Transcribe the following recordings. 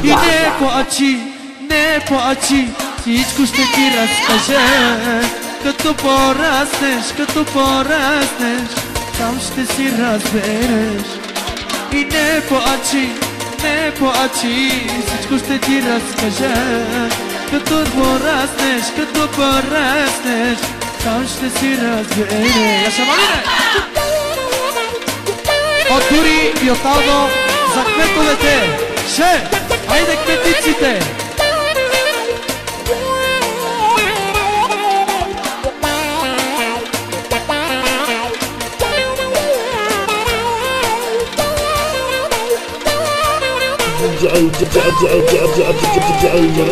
И не плачи, всичко ще ти разкажа. Като пораснеш, там ще си разбереш. И не плачи, всичко ще ти разкажа. Като пораснеш, там ще си разбереш. Я шамалине! От Дури и от Алдо за кметовете. Айде кметиците!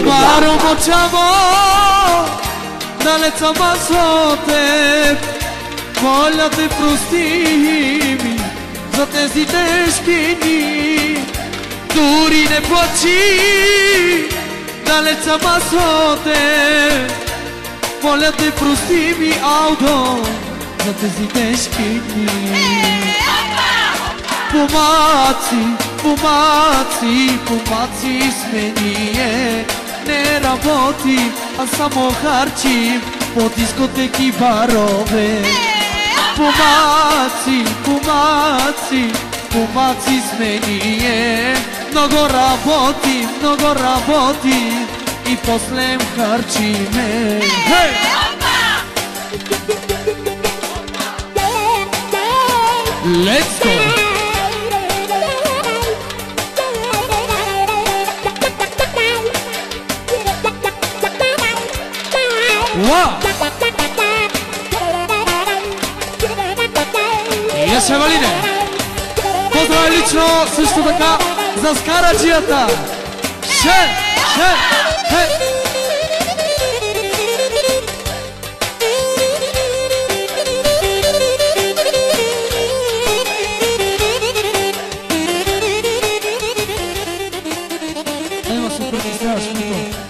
Маро мочаво, далеч съм аз от теб. Моля те, прости ми за тези тежки дни. Дори не плачи, далеч съм аз от теб. Моля те, прости ми, Алдо, за тези тежки дни. Помаци сме ние. Не работим, а само харчим по дискотеки, барове. Помаци сме ние. Много работим и после харчиме. Let's go! Яше Валине! Поздрав лично също така за скараджията! Ема се притесняваш, Мито.